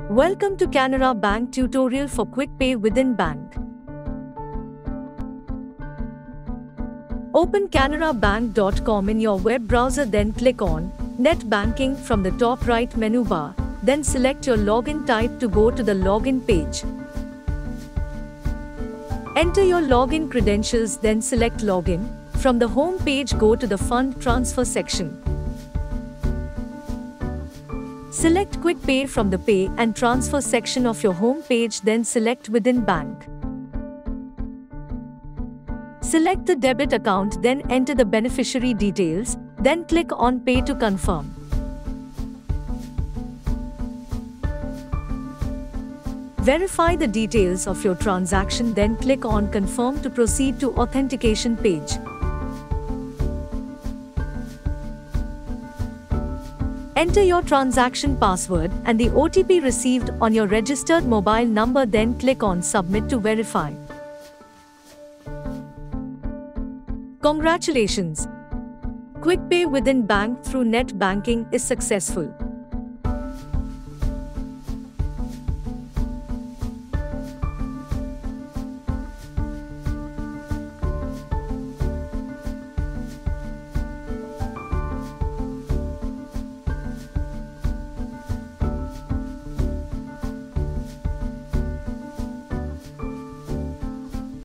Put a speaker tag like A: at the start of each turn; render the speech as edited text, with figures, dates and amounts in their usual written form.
A: Welcome to Canara Bank tutorial for Quick Pay within bank. Open canarabank.com in your web browser, then click on Net Banking from the top right menu bar, then select your login type to go to the login page. Enter your login credentials, then select Login. From the home page, go to the Fund Transfer section. Select Quick Pay from the Pay and Transfer section of your home page, then select Within Bank. Select the debit account, then enter the beneficiary details, then click on Pay to confirm. Verify the details of your transaction, then click on Confirm to proceed to authentication page. Enter your transaction password and the OTP received on your registered mobile number, then click on Submit to verify. Congratulations! Quick Pay within bank through net banking is successful.